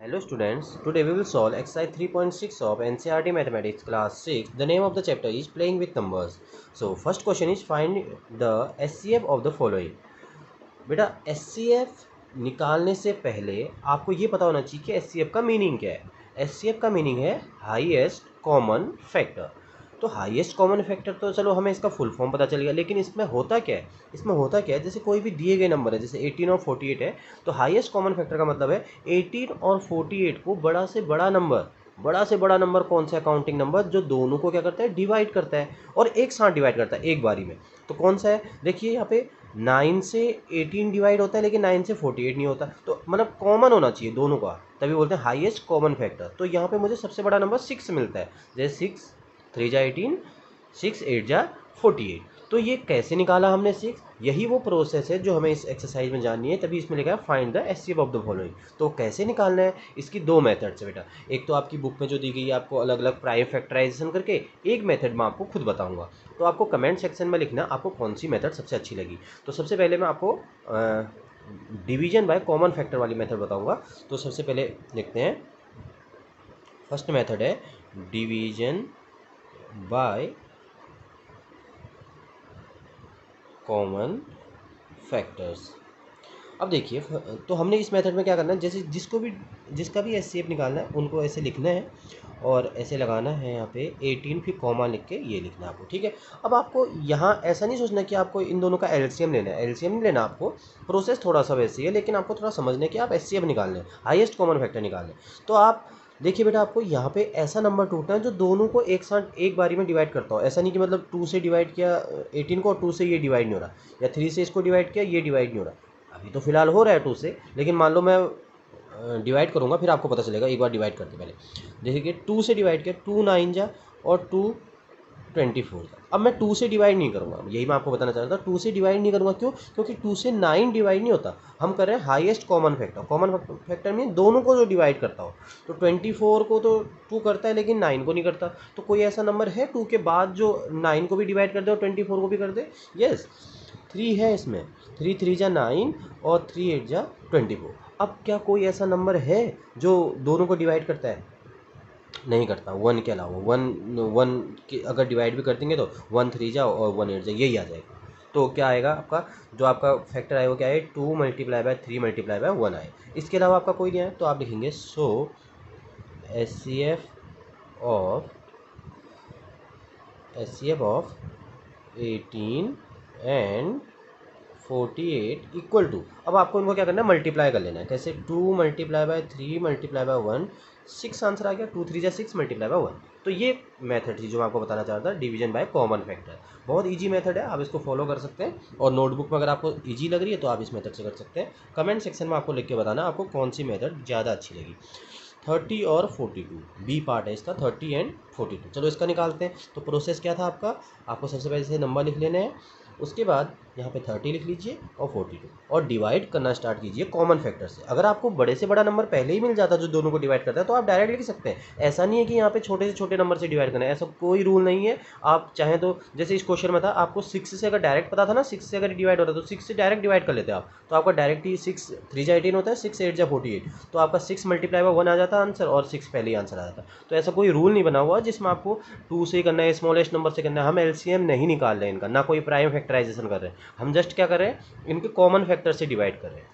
Hello students, today we will solve exercise 3.6 of NCERT Mathematics class 6. The name of the chapter is playing with numbers. So first question is find the SCF of the following. बेटा SCF निकालने से पहले आपको ये पता होना चाहिए कि SCF का मीनिंग क्या है। SCF का मीनिंग है हाईएस्ट कॉमन फैक्टर। तो हाईएस्ट कॉमन फैक्टर तो चलो हमें इसका फुल फॉर्म पता चल गया, लेकिन इसमें होता क्या है, जैसे कोई भी दिए गए नंबर है, जैसे 18 और 48 है, तो हाईएस्ट कॉमन फैक्टर का मतलब है 18 और 48 को बड़ा से बड़ा नंबर कौन सा काउंटिंग नंबर जो दोनों को क्या करता है, डिवाइड करता है और एक साथ डिवाइड करता है एक बारी में। तो कौन सा है, देखिए यहाँ पे 9 से 18 डिवाइड होता है लेकिन 9 से 48 नहीं होता, तो मतलब कॉमन होना चाहिए दोनों का, तभी बोलते हैं हाईएस्ट कॉमन फैक्टर। तो यहाँ पे मुझे सबसे बड़ा नंबर 6 मिलता है, जैसे 6 3 जा 18, 6 8 जा 48। तो ये कैसे निकाला हमने 6, यही वो प्रोसेस है जो हमें इस एक्सरसाइज में जाननी है, तभी इसमें लिखा है find the HCF of the following. तो कैसे निकालना है, इसकी दो मेथड्स है बेटा। एक तो आपकी बुक में जो दी गई है आपको अलग अलग प्राइम फैक्टराइजेशन करके, एक मेथड मैं आपको खुद बताऊंगा। तो आपको कमेंट सेक्शन में लिखना आपको कौन सी मेथड सबसे अच्छी लगी। तो सबसे पहले मैं आपको डिवीजन बाय कॉमन फैक्टर वाली मेथड बताऊंगा। तो सबसे पहले लिखते हैं, फर्स्ट मेथड है डिवीजन बाय कॉमन फैक्टर्स। अब देखिए, तो हमने इस मेथड में क्या करना है, जैसे जिसका भी एचसीएफ निकालना है उनको ऐसे लिखना है और ऐसे लगाना है यहाँ पे 18, फिर कॉमा लिख के ये लिखना है आपको, ठीक है। अब आपको यहाँ ऐसा नहीं सोचना कि आपको इन दोनों का एलसीएम लेना है, एलसीएम नहीं लेना आपको, प्रोसेस थोड़ा सा वैसे ही है, लेकिन आपको थोड़ा समझना है कि आप एचसीएफ निकाल लें, हाईएस्ट कॉमन फैक्टर निकाल लें। तो आप देखिए बेटा, आपको यहाँ पे ऐसा नंबर टूटना है जो दोनों को एक साथ एक बारी में डिवाइड करता हो। ऐसा नहीं कि मतलब 2 से डिवाइड किया 18 को और 2 से ये डिवाइड नहीं हो रहा, या 3 से इसको डिवाइड किया ये डिवाइड नहीं हो रहा। अभी तो फिलहाल हो रहा है 2 से, लेकिन मान लो मैं डिवाइड करूँगा फिर आपको पता चलेगा। एक बार डिवाइड करते पहले, जैसे कि 2 से डिवाइड किया, 2 9 जा और 2 24 था। अब मैं 2 से डिवाइड नहीं करूँगा, यही मैं आपको बताना चाह रहा था। 2 से डिवाइड नहीं करूँगा, क्यों? क्योंकि 2 से 9 डिवाइड नहीं होता। हम कर रहे हैं highest common factor. Common factor में दोनों को जो डिवाइड करता हो, तो 24 को तो 2 करता है लेकिन 9 को नहीं करता। तो कोई ऐसा नंबर है 2 के बाद जो 9 को भी डिवाइड कर दे और 24 को भी कर दे? यस, 3 है इसमें। 3 3 जा 9 और 3 8 जा 24। अब क्या कोई ऐसा नंबर है जो दोनों को डिवाइड करता है? नहीं करता, 1 के अलावा। 1 के अगर डिवाइड भी कर देंगे तो 1 3 जा और 1 8 जा, यही आ जाएगा। तो क्या आएगा आपका, जो आपका फैक्टर आएगा क्या है, 2 मल्टीप्लाई बाय 3 मल्टीप्लाई बाय 1 आए। इसके अलावा आपका कोई नहीं आए, तो आप लिखेंगे so HCF of 18 and 48 equal to, अब आपको इनको क्या करना है, मल्टीप्लाई कर लेना है। कैसे? 2 multiply by 3 multiply by 1, 6 answer आ गया। 2 3 जा 6 मल्टीप्लाई बाय 1। तो ये मेथड थी जो मैं आपको बताना चाह रहा था, डिवीजन बाय कॉमन फैक्टर। बहुत इजी मेथड है, आप इसको फॉलो कर सकते हैं, और नोटबुक में अगर आपको इजी लग रही है तो आप इस मेथड से कर सकते हैं। कमेंट सेक्शन में आपको लिख के बताना आपको कौन सी मेथड ज़्यादा अच्छी लगी। 30 और 42 बी पार्ट है इसका, 30 एंड 42। चलो इसका निकालते हैं। तो प्रोसेस क्या था आपको सबसे पहले से नंबर लिख लेने हैं, उसके बाद यहाँ पे 30 लिख लीजिए और 42, और डिवाइड करना स्टार्ट कीजिए कॉमन फैक्टर से। अगर आपको बड़े से बड़ा नंबर पहले ही मिल जाता जो दोनों को डिवाइड करता है तो आप डायरेक्ट लिख सकते हैं। ऐसा नहीं है कि यहाँ पे छोटे से छोटे नंबर से डिवाइड करना है, ऐसा कोई रूल नहीं है। आप चाहें तो, जैसे इस क्वेश्चन में था, आपको 6 से अगर डायरेक्ट पता था ना, 6 से अगर डिवाइड होता तो 6 से डायरेक्ट डिवाइड कर लेते आप, तो आपका डायरेक्ट ही 6 3 जा 18 होता है, 6 8 जा 48, तो आपका 6 मल्टीप्लाई बाय 1 आ जाता आंसर, और 6 पहले ही आंसर आ जाता। तो ऐसा कोई रूल नहीं बना हुआ जिसमें आपको 2 से करना है, स्मॉलेस्ट नंबर से करना है। हम एलसीएम नहीं निकाल रहे हैं इनका, ना कोई प्राइम फैक्टराइजेशन कर रहे हैं, हम जस्ट क्या कर रहे हैं, इनके कॉमन फैक्टर से डिवाइड कर रहे हैं।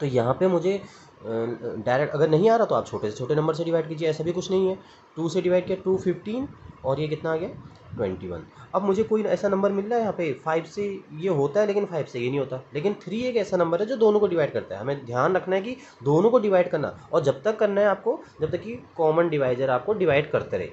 तो यहाँ पे मुझे डायरेक्ट अगर नहीं आ रहा तो आप छोटे से छोटे नंबर से डिवाइड कीजिए, ऐसा भी कुछ नहीं है। 2 से डिवाइड किया, 2 15, और ये कितना आ गया, 21। अब मुझे कोई ऐसा नंबर मिल रहा है यहाँ पे 5 से ये होता है लेकिन 5 से ये नहीं होता, लेकिन 3 एक ऐसा नंबर है जो दोनों को डिवाइड करता है। हमें ध्यान रखना है कि दोनों को डिवाइड करना, और जब तक करना है आपको, जब तक कि कॉमन डिवाइजर आपको डिवाइड करते रहे।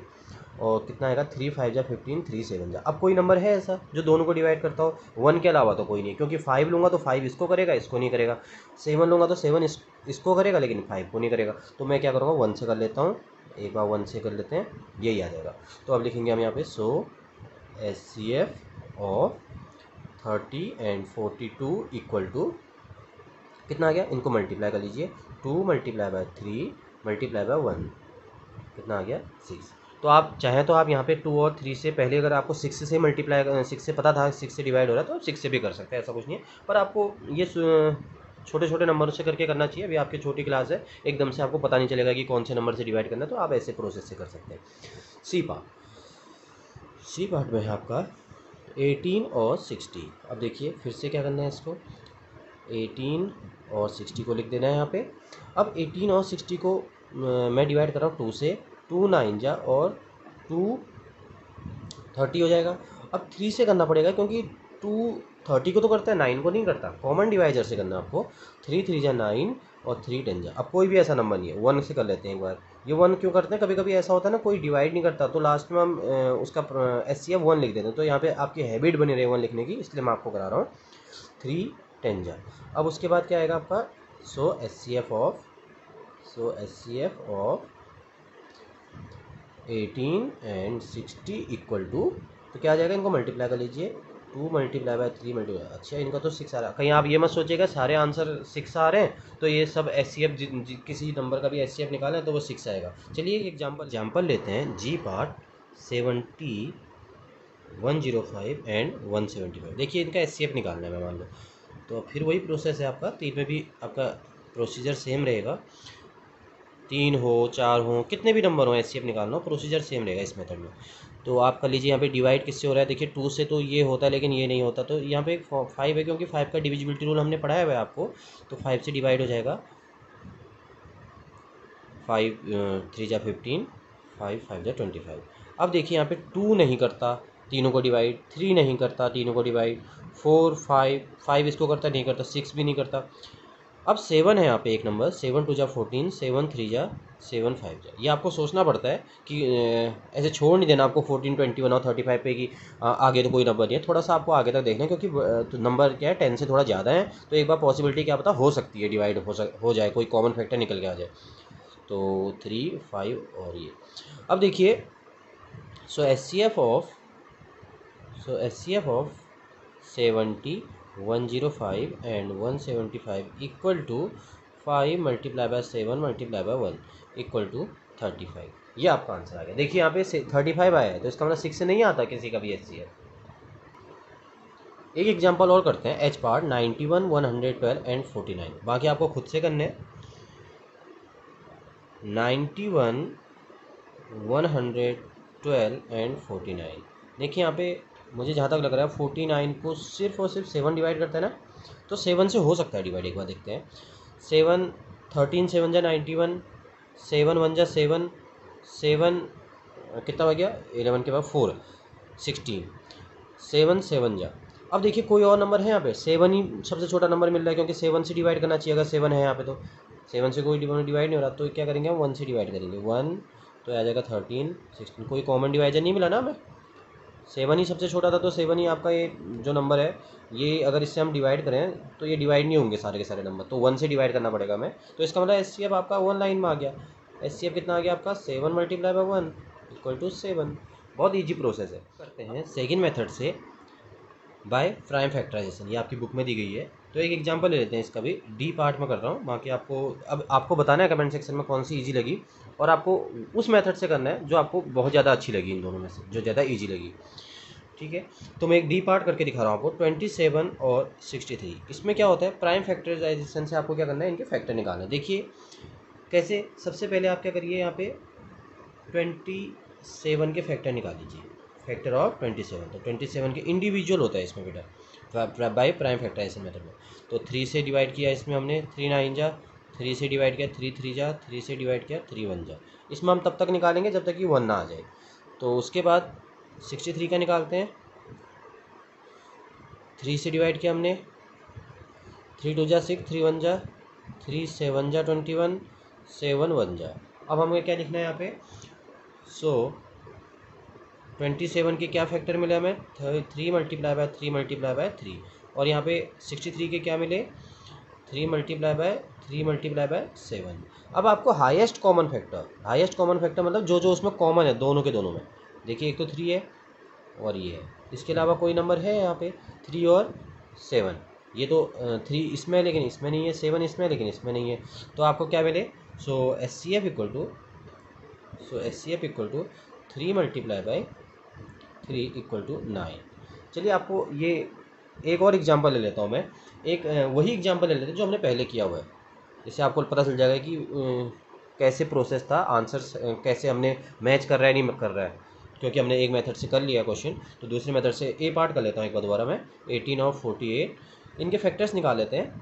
और कितना आएगा, 3 5 जा 15, 3 7 जा। अब कोई नंबर है ऐसा जो दोनों को डिवाइड करता हो? 1 के अलावा तो कोई नहीं, क्योंकि 5 लूँगा तो 5 इसको करेगा, इसको नहीं करेगा। 7 लूँगा तो 7 इसको करेगा लेकिन 5 को नहीं करेगा। तो मैं क्या करूँगा, 1 से कर लेता हूँ, एक बार 1 से कर लेते हैं, यही आ जाएगा। तो अब लिखेंगे हम यहाँ पे so HCF of 30 and 42 equal to, कितना आ गया, इनको मल्टीप्लाई कर लीजिए, 2 मल्टीप्लाई बाय 3 मल्टीप्लाई बाय 1, कितना आ गया, 6। तो आप चाहें तो आप यहाँ पे 2 और 3 से पहले, अगर आपको 6 से मल्टीप्लाई 6 से पता था 6 से डिवाइड हो रहा है तो आप 6 से भी कर सकते हैं, ऐसा कुछ नहीं है। पर आपको ये छोटे छोटे नंबरों से करके करना चाहिए। अभी आपकी छोटी क्लास है, एकदम से आपको पता नहीं चलेगा कि कौन से नंबर से डिवाइड करना है, तो आप ऐसे प्रोसेस से कर सकते हैं। सी पार्ट में है आपका 18 और 60। अब देखिए फिर से क्या करना है, इसको 18 और 60 को लिख देना है यहाँ पे। अब 18 और 60 को मैं डिवाइड कर रहा हूँ 2 से, 2 9 जा और 2 30 हो जाएगा। अब 3 से करना पड़ेगा क्योंकि 2 30 को तो करता है, 9 को नहीं करता। कॉमन डिवाइजर से करना है आपको। 3 3 जा 9 और 3 10 जा। अब कोई भी ऐसा नंबर नहीं है, 1 से कर लेते हैं एक बार। ये 1 क्यों करते हैं, कभी कभी ऐसा होता है ना कोई डिवाइड नहीं करता, तो लास्ट में हम उसका SCF 1 लिख देते हैं। तो यहाँ पे आपकी हैबिट बनी रहे 1 लिखने की, इसलिए मैं आपको करा रहा हूँ। 3 10 जा। अब उसके बाद क्या आएगा आपका, so SCF of 18 and 60 equal to, तो क्या आ जाएगा, इनको मल्टीप्लाई कर लीजिए। 2 मल्टीप्लाई बाय 3 मल्टीप्लाई, अच्छा इनका तो 6 आ रहा है। कहीं आप ये मत सोचिएगा सारे आंसर 6 आ रहे हैं तो ये सब SCF किसी नंबर का भी SCF निकालें तो वो 6 आएगा। चलिए एक एग्जाम्पल लेते हैं। जी पार्ट 70 105 एंड 175। देखिए इनका SCF निकालना है मैं मान लो, तो फिर वही प्रोसेस है आपका। 3 में भी आपका प्रोसीजर सेम रहेगा, 3 हो 4 हो कितने भी नंबर हो SCF निकालना हो, प्रोसीजर सेम रहेगा इस मेथड में। तो आप कर लीजिए यहाँ पे डिवाइड किससे हो रहा है, देखिए 2 से तो ये होता है लेकिन ये नहीं होता, तो यहाँ पे 5 है क्योंकि 5 का डिविजिबिलिटी रूल हमने पढ़ाया हुआ है आपको, तो 5 से डिवाइड हो जाएगा। 5 3 जा 15, 5 5 जा 25। अब देखिए यहाँ पे 2 नहीं करता तीनों को डिवाइड, 3 नहीं करता तीनों को डिवाइड, 4 5 इसको करता नहीं करता, 6 भी नहीं करता। अब 7 है यहाँ पे एक नंबर, 7 2 जा 14, 7 3 जा 7 5 जा। ये आपको सोचना पड़ता है कि ऐसे छोड़ नहीं देना आपको 14 21 और 35 पे कि आगे तो कोई नंबर नहीं है। थोड़ा सा आपको आगे तक देखना है क्योंकि तो नंबर क्या है 10 से थोड़ा ज़्यादा है, तो एक बार पॉसिबिलिटी क्या पता हो सकती है डिवाइड हो जाए, कोई कॉमन फैक्टर निकल के आ जाए। तो 3 5 और ये। अब देखिए so SCF of 70 105 and 175 equal to 5 multiply by 7 multiply by 1 equal to 35। ये आपका आंसर आ गया। देखिए यहाँ पे 35 आया है, तो इसका मतलब 6 से नहीं आता किसी का भी SCF। एक एग्जांपल और करते हैं। H पार्ट 91 112 एंड 49, बाकी आपको खुद से करने हैं। 91 112 एंड 49। देखिए यहाँ पे मुझे जहाँ तक लग रहा है 49 को सिर्फ और सिर्फ 7 डिवाइड करता है ना, तो 7 से हो सकता है डिवाइड। एक बार देखते हैं। 7 13 7 जा 91, 7 1 जा 7, 7 कितना हो गया 11 के बाद 4 16, 7 7 जा। अब देखिए कोई और नंबर है यहाँ पे, 7 ही सबसे छोटा नंबर मिल रहा है क्योंकि 7 से डिवाइड करना चाहिए। अगर 7 है यहाँ पे तो 7 से कोई डिवाइड नहीं हो रहा, तो क्या करेंगे हम 1 से डिवाइड करेंगे। 1 तो आ जाएगा 13 16, कोई कॉमन डिवाइजर नहीं मिला ना हमें। 7 ही सबसे छोटा था, तो 7 ही आपका ये जो नंबर है, ये अगर इससे हम डिवाइड करें तो ये डिवाइड नहीं होंगे सारे के सारे नंबर, तो 1 से डिवाइड करना पड़ेगा हमें। तो इसका मतलब SCF आपका 1 लाइन में आ गया। SCF कितना आ गया आपका 7 मल्टीप्लाई बाय 1 इक्वल टू 7। बहुत ईजी प्रोसेस है। करते हैं सेकेंड मेथड से बाय प्राइम फैक्टराइजेशन, ये आपकी बुक में दी गई है। तो एक एग्जांपल ले लेते हैं इसका भी, डी पार्ट में कर रहा हूँ। बाकी आपको अब आपको बताना है कमेंट सेक्शन में कौन सी इजी लगी, और आपको उस मेथड से करना है जो आपको बहुत ज़्यादा अच्छी लगी, इन दोनों में से जो ज़्यादा इजी लगी। ठीक है, तो मैं एक डी पार्ट करके दिखा रहा हूँ आपको। 27 और 63, इसमें क्या होता है, प्राइम फैक्टराइजेशन से आपको क्या करना है, इनके फैक्टर निकालना है। देखिए कैसे, सबसे पहले आप क्या करिए, यहाँ पे 27 के फैक्टर निकाल लीजिए, फैक्टर ऑफ 27। तो 27 के इंडिविजुअल होता है इसमें बेटा, बाय प्राइम फैक्टराइजेशन मेथड में। तो 3 से डिवाइड किया इसमें हमने, 3 9 जा, 3 से डिवाइड किया 3 3 जा, 3 से डिवाइड किया 3 1 जा। इसमें हम तब तक निकालेंगे जब तक कि 1 ना आ जाए। तो उसके बाद 63 का निकालते हैं। 3 से डिवाइड किया हमने, 3 2 जा 6, 3 1 जा 3, 7 जा 21, 7 1 जा। अब हमें क्या लिखना है यहाँ पे, सो 27 के क्या फैक्टर मिले हमें, 3 मल्टीप्लाई बाय 3 मल्टीप्लाई बाय 3, और यहाँ पे 63 के क्या मिले, 3 मल्टीप्लाई बाय 3 मल्टीप्लाई बाय 7। अब आपको हाईएस्ट कॉमन फैक्टर मतलब जो जो उसमें कॉमन है दोनों के दोनों में। देखिए एक तो 3 है और ये है, इसके अलावा कोई नंबर है यहाँ पे 3 और 7, ये तो 3 इसमें लेकिन इसमें नहीं है, 7 इसमें लेकिन इसमें नहीं है। तो आपको क्या मिले, so SCF equal to 3 multiply by 3 equal to 9। चलिए आपको ये एक और एग्जांपल ले लेता हूँ मैं, एक वही एग्जांपल ले लेते हैं जो हमने पहले किया हुआ है, इससे आपको पता चल जाएगा कि कैसे प्रोसेस था, आंसर्स कैसे हमने मैच कर रहा है नहीं कर रहा है। क्योंकि हमने एक मेथड से कर लिया क्वेश्चन, तो दूसरे मेथड से ए पार्ट कर लेता हूँ एक बार दोबारा मैं। 18 और 48 इनके फैक्टर्स निकाल लेते हैं।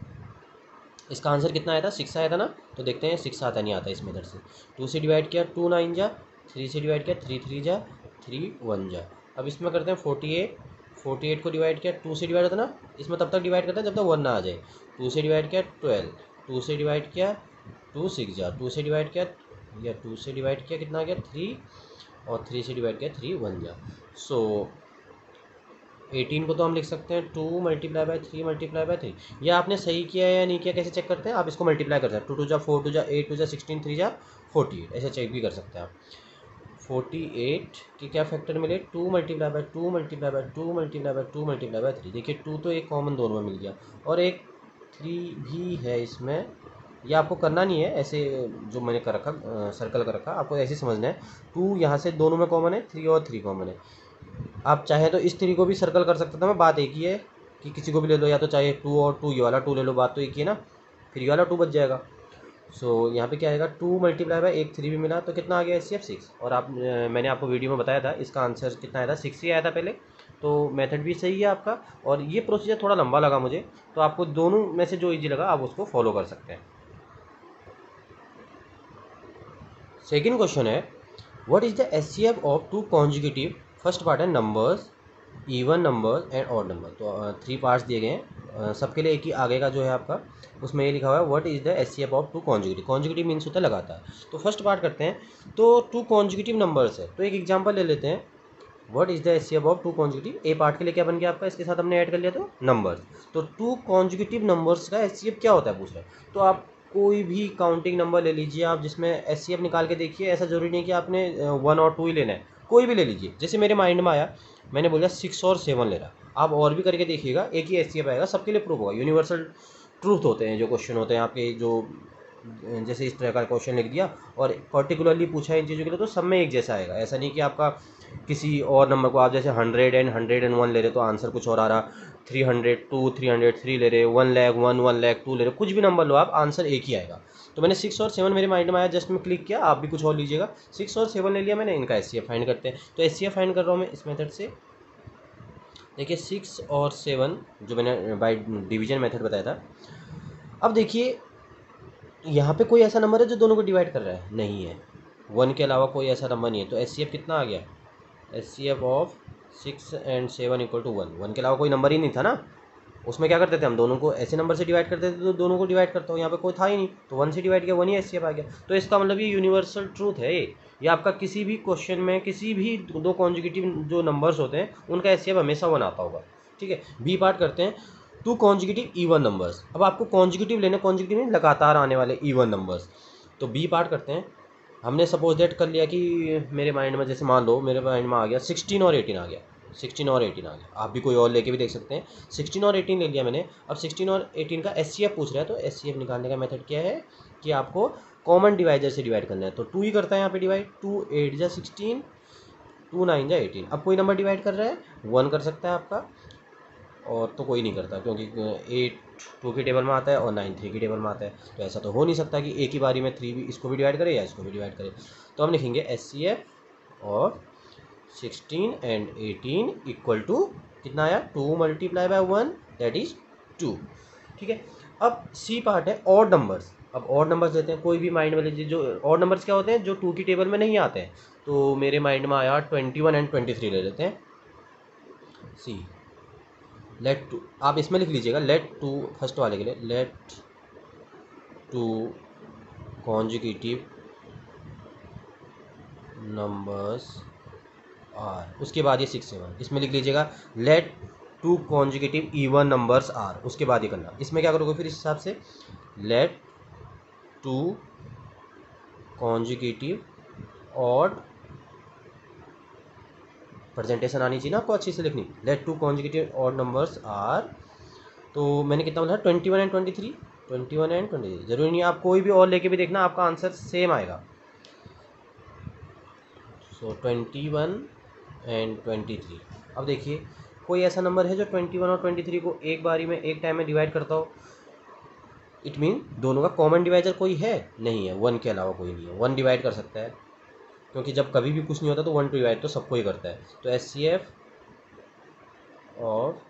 इसका आंसर कितना आया था, 6 आया था ना, तो देखते हैं 6 आता नहीं आता इस मेथड से। 2 से डिवाइड किया 2 9 जा, 3 से डिवाइड किया 3 3 जा, 3 1 जा। अब इसमें करते हैं 48 को डिवाइड किया 2 से डिवाइड होता ना, इसमें तब तक डिवाइड करते हैं जब तक 1 ना आ जाए। 2 से डिवाइड किया 12, 2 से डिवाइड किया 2 6 जा, 2 से डिवाइड किया या 2 से डिवाइड किया कितना आ गया 3, और 3 से डिवाइड किया 3 1 जा। सो 18 को तो हम लिख सकते हैं 2 मल्टीप्लाई बाय 3 मल्टीप्लाई बाय 3। या आपने सही किया है या नहीं किया कैसे चेक करते हैं, आप इसको मल्टीप्लाई कर सकते हैं। 2 2 जा 4 2 जा 8 2 जा 16 3 जा 48, ऐसे चेक भी कर सकते हैं आप। 48 के क्या फैक्टर मिले, 2 multiply bye 2 multiply bye 2 multiply bye 2 multiply by 3। देखिए 2 तो एक कॉमन दोनों में मिल गया, और एक 3 भी है इसमें। ये आपको करना नहीं है ऐसे, जो मैंने कर रखा सर्कल कर रखा, आपको ऐसे समझना है। 2 यहाँ से दोनों में कॉमन है, 3 और 3 कॉमन है। आप चाहे तो इस 3 को भी सर्कल कर सकते थे, मैं बात एक ही है कि किसी को भी ले लो, या तो चाहे 2 और 2 ये वाला 2 ले लो, बात तो एक ही है ना, फिर ये वाला 2 बच जाएगा। सो यहाँ पे क्या आएगा, 2 मल्टीप्लाई बाय एक 3 भी मिला, तो कितना आ गया एचसीएफ 6। और आप मैंने आपको वीडियो में बताया था इसका आंसर कितना आया था, 6 ही आया था पहले। तो मेथड भी सही है आपका, और ये प्रोसीजर थोड़ा लंबा लगा मुझे, तो आपको दोनों में से जो ईजी लगा आप उसको फॉलो कर सकते हैं। सेकेंड क्वेश्चन है, what is the HCF of 2 consecutive, first part है numbers, even number and odd number. तो 3 पार्ट्स दिए गए हैं, सबके लिए एक ही आगे का जो है आपका, उसमें ये लिखा हुआ है what is the HCF of 2 consecutive. Consecutive means होता है लगातार। तो फर्स्ट पार्ट करते हैं, तो 2 कॉन्जिक्यूटिव नंबर्स है, तो एक एग्जांपल ले लेते हैं। What is the HCF of 2 consecutive, A part के लिए क्या बन गया आपका, इसके साथ हमने ऐड कर लिया तो नंबर्स। तो 2 कॉन्जिक्यूटिव नंबर्स का एचसीएफ क्या होता है पूछ रहे हैं। तो आप कोई भी काउंटिंग नंबर ले लीजिए आप, जिसमें एचसीएफ निकाल के देखिए। ऐसा जरूरी नहीं कि आपने 1 और 2 ही लेना है, कोई भी ले लीजिए। जैसे मेरे माइंड में आया, मैंने बोला 6 और 7 ले रहा, आप और भी करके देखिएगा, एक ही एचसीएफ आएगा, सबके लिए प्रूफ होगा। यूनिवर्सल ट्रूथ होते हैं जो क्वेश्चन होते हैं आपके, जो जैसे इस तरह का क्वेश्चन लिख दिया और पर्टिकुलरली पूछा इन चीज़ों के लिए, तो सब में एक जैसा आएगा। ऐसा नहीं कि आपका किसी और नंबर को, आप जैसे 100 एंड 101 ले रहे तो आंसर कुछ और आ रहा, 302 303 ले रहे, 1 लाख 1 1 लाख 2 ले रहे, कुछ भी नंबर लो आप, आंसर एक ही आएगा। तो मैंने 6 और 7 मेरे माइंड में आया, जस्ट मैं क्लिक किया, आप भी कुछ और लीजिएगा। 6 और 7 ले लिया मैंने, इनका एचसीएफ फाइंड करते हैं। तो एचसीएफ फाइंड कर रहा हूँ मैं इस मेथड से। देखिए 6 और 7 जो मैंने बाय डिवीजन मेथड बताया था। अब देखिए यहाँ पे कोई ऐसा नंबर है जो दोनों को डिवाइड कर रहा है, नहीं है। 1 के अलावा कोई ऐसा नंबर नहीं है, तो एचसीएफ कितना आ गया, HCF of 6 and 7 equal to 1। 1 के अलावा कोई नंबर ही नहीं था ना, उसमें क्या करते थे हम, दोनों को ऐसे नंबर से डिवाइड करते थे, तो दोनों को डिवाइड करता हूँ, यहाँ पे कोई था ही नहीं, तो 1 से डिवाइड किया 1 ही एचसीएफ आ गया। तो इसका मतलब ये यूनिवर्सल ट्रूथ है। ये आपका किसी भी क्वेश्चन में किसी भी 2 कॉन्जिक्यूटिव जो नंबर्स होते हैं उनका एचसीएफ हमेशा 1 आता होगा। ठीक है, बी पार्ट करते हैं, 2 कॉन्जिक्यूटिव इवन नंबर्स। अब आपको कॉन्जिक्यूटिव लेना, कॉन्जिक्यूटिव में लगातार आने वाले इवन नंबर्स। तो बी पार्ट करते हैं, हमने सपोज दैट कर लिया कि मेरे माइंड में, जैसे मान लो मेरे माइंड में आ गया 16 और 18 आ गया, 16 और 18 आ गया। आप भी कोई और लेके भी देख सकते हैं। 16 और 18 ले लिया मैंने। अब 16 और 18 का एचसीएफ पूछ रहा है, तो एचसीएफ निकालने का मेथड क्या है कि आपको कॉमन डिवाइडर से डिवाइड करना है। तो 2 ही करता है यहाँ पे डिवाइड, 2 8 जा 16, 2 9 जा 18। अब कोई नंबर डिवाइड कर रहा है, 1 कर सकता है आपका, और तो कोई नहीं करता, क्योंकि 8 2 की टेबल में आता है और 9 3 की टेबल में आता है। तो ऐसा तो हो नहीं सकता कि एक ही बारी में 3 भी इसको भी डिवाइड करे या इसको भी डिवाइड करे। तो हम लिखेंगे एचसीएफ और 16 एंड 18 इक्वल टू कितना आया, 2 मल्टीप्लाई बाय 1 दैट इज 2। ठीक है, अब सी पार्ट है ऑड नंबर्स। अब ऑड नंबर्स लेते हैं, कोई भी माइंड में लीजिए। जो ऑड नंबर्स क्या होते हैं, जो 2 की टेबल में नहीं आते हैं। तो मेरे माइंड में आया 21 एंड 23 ले लेते हैं। सी लेट टू, आप इसमें लिख लीजिएगा लेट टू, फर्स्ट वाले के लिए let two consecutive numbers are, उसके बाद ये 6 7 इसमें लिख लीजिएगा let 2 consecutive even numbers are, उसके बाद ये करना। इसमें क्या करोगे फिर इस हिसाब से, लेट 2 कॉन्जिक्यूटिव ऑड, प्रेजेंटेशन आनी चाहिए ना आपको अच्छी से लिखनी, let 2 consecutive odd numbers are. तो मैंने कितना बोला, 21 एंड 23, 21 एंड 23। जरूरी नहीं आप कोई भी और लेके भी देखना, आपका आंसर सेम आएगा। सो 21 एंड 23। अब देखिए कोई ऐसा नंबर है जो 21 और 23 को एक बारी में एक टाइम में डिवाइड करता हो? इट मीन दोनों का कॉमन डिवाइजर कोई है? नहीं है, 1 के अलावा कोई नहीं है। 1 डिवाइड कर सकता है, क्योंकि जब कभी भी कुछ नहीं होता तो 1 डिवाइड तो सबको ही करता है। तो HCF of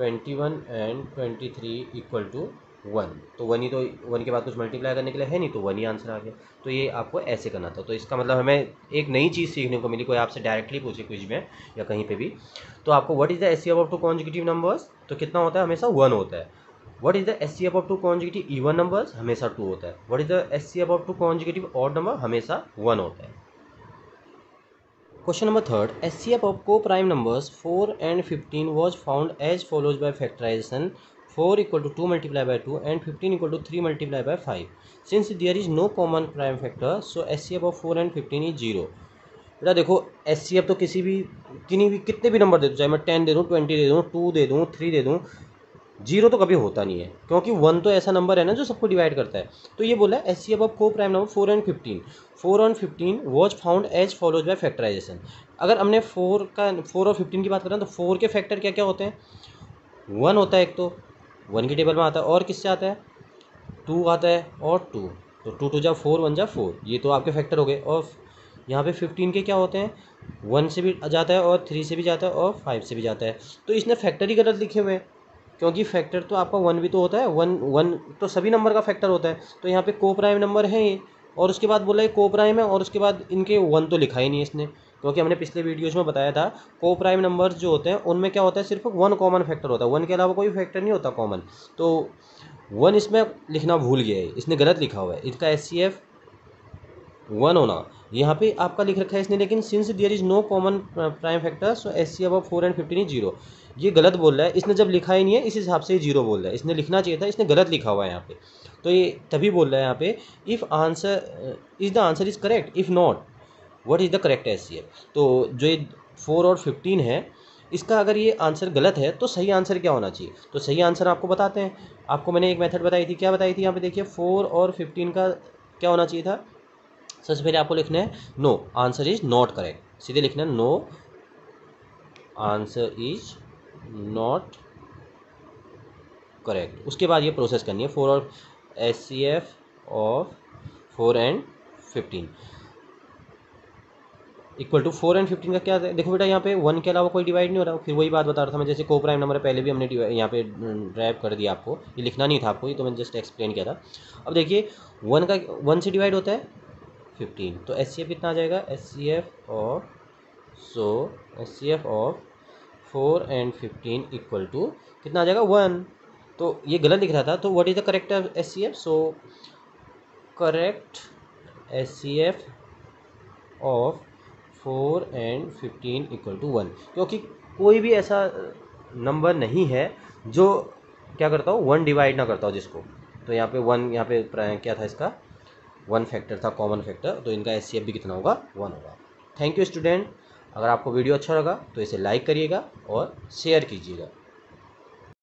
21 and 23 equal to 1, तो 1 ही, तो 1 के बाद कुछ मल्टीप्लाई करने के लिए है नहीं, तो 1 ही आंसर आ गया। तो ये आपको ऐसे करना था। तो इसका मतलब हमें एक नई चीज़ सीखने को मिली, कोई आपसे डायरेक्टली पूछे क्विज में या कहीं पे भी, तो आपको what is the HCF of to consecutive numbers, तो कितना होता है? हमेशा 1 होता है। What is the HCF of two consecutive even numbers? हमेशा 2 होता है। What is the HCF of two consecutive odd number? हमेशा 1 होता है। Question number 3. HCF of co-prime numbers 4 and 15 was found as follows by factorization: 4 equal to 2 multiplied by 2 and 15 equal to 3 multiplied by 5. Since there is no common prime factor, so HCF of 4 and 15 is 0. बेटा देखो, HCF तो किसी भी कितने भी number दे दो, चाहे मैं 10 दे दूँ, 20 दे दूँ, 2 दे दूँ, 3 दे दूँ, 0 तो कभी होता नहीं है, क्योंकि 1 तो ऐसा नंबर है ना जो सबको डिवाइड करता है। तो ये बोला है HCF ऑफ को प्राइम नंबर 4 and 15, 4 और 15 was found as follows by factorisation. अगर हमने 4 और 15 की बात करें तो 4 के फैक्टर क्या क्या होते हैं? 1 होता है, एक तो 1 की टेबल में आता है, और किससे आता है? 2 आता है और 2, तो 2 2 जा 4, 1 जा 4, ये तो आपके फैक्टर हो गए। और यहाँ पे 15 के क्या होते हैं? 1 से भी जाता है और 3 से भी जाता है और 5 से भी जाता है। तो इसने फैक्टर ही गलत लिखे हुए हैं, क्योंकि फैक्टर तो आपका 1 भी तो होता है, 1 तो सभी नंबर का फैक्टर होता है। तो यहाँ पे को प्राइम नंबर है ये, और उसके बाद बोला है को प्राइम है, और उसके बाद इनके 1 तो लिखा ही नहीं है इसने, क्योंकि हमने पिछले वीडियोज़ में बताया था को प्राइम नंबर्स जो होते हैं उनमें क्या होता है? सिर्फ 1 कॉमन फैक्टर होता है, 1 के अलावा कोई फैक्टर नहीं होता कॉमन। तो 1 इसमें लिखना भूल गया है, इसने गलत लिखा हुआ है। इसका HCF 1 होना यहाँ पे आपका लिख रखा है इसने, लेकिन since there is no common prime factor so HCF of 4 and 15 is 0, ये गलत बोल रहा है। इसने जब लिखा ही नहीं है, इस हिसाब से 0 बोल रहा है। इसने लिखना चाहिए था, इसने गलत लिखा हुआ है यहाँ पे। तो ये तभी बोल रहा है यहाँ पे if answer is the answer is correct, if not what is the correct HCF। तो जो ये 4 और 15 है, इसका अगर ये आंसर गलत है तो सही आंसर क्या होना चाहिए? तो सही आंसर आपको बताते हैं। आपको मैंने एक मेथड बताई थी, क्या बताई थी? यहाँ पे देखिए 4 और 15 का क्या होना चाहिए था? सबसे पहले आपको लिखना है no answer is not correct, सीधे लिखना है no answer is not correct. उसके बाद ये प्रोसेस करनी है 4 और HCF of 4 and 15 equal to 4 and 15 का क्या है? देखो बेटा, यहाँ पे 1 के अलावा कोई डिवाइड नहीं हो रहा। फिर वही बात बता रहा था मैं, जैसे को प्राइम नंबर पहले भी हमने यहाँ पे ड्राइव कर दिया, आपको ये लिखना नहीं था, आपको ये तो मैंने जस्ट एक्सप्लेन किया था। अब देखिए 1 से डिवाइड होता है 15, तो HCF कितना आ जाएगा? HCF of 4 and 15 equal to कितना आ जाएगा? 1। तो ये गलत लिख रहा था, तो what is the correct HCF? So correct HCF of 4 and 15 equal to 1, क्योंकि कोई भी ऐसा नंबर नहीं है जो क्या करता हो? 1 डिवाइड ना करता हो जिसको। तो यहाँ पे 1, यहाँ पे क्या था इसका? 1 फैक्टर था, कॉमन फैक्टर, तो इनका HCF भी कितना होगा? 1 होगा। Thank you student. अगर आपको वीडियो अच्छा लगा तो इसे लाइक करिएगा और शेयर कीजिएगा।